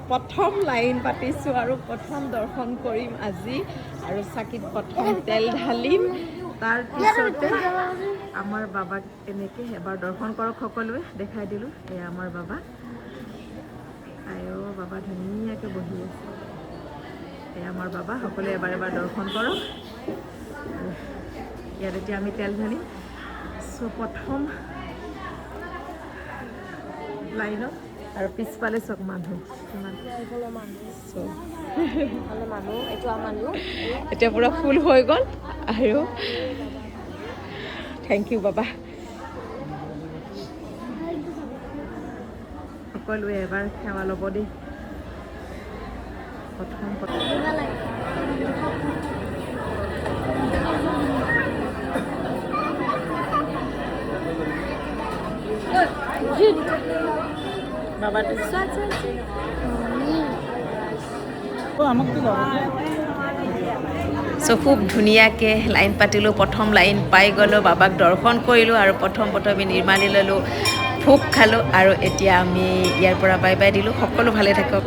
প্ৰথম লাইন পাতিছোঁ আৰু প্ৰথম দৰ্শন কৰিম আজি আৰু চাকিত প্ৰথম তেল ঢালিম তাৰপিছতে আমাৰ বাবাক এনেকৈ এবাৰ দৰ্শন কৰক সকলোৱে দেখাই দিলোঁ এয়া আমাৰ বাবা আইও বাবা ধুনীয়াকৈ বহি আছে এয়া আমাৰ বাবা সকলোৱে এবাৰ এবাৰ দৰ্শন কৰক ইয়াত এতিয়া আমি তেল ঢালিম প্ৰথম লাইনত আৰু পিছফালে চক মানুহ এতিয়া পুৰা ফুল হৈ গ'ল আৰু থেংক ইউ বাবা সকলোৱে এবাৰ সেৱা ল'ব দেই প্ৰথম বাবাটো খুব ধুনীয়াকৈ লাইন পাতিলোঁ প্ৰথম লাইন পাই গ'লোঁ বাবাক দৰ্শন কৰিলোঁ আৰু প্ৰথমে নিৰ্মালি ল'লোঁ ভোগ খালোঁ আৰু এতিয়া আমি ইয়াৰ পৰা বাই বাই দিলোঁ সকলো ভালে থাকক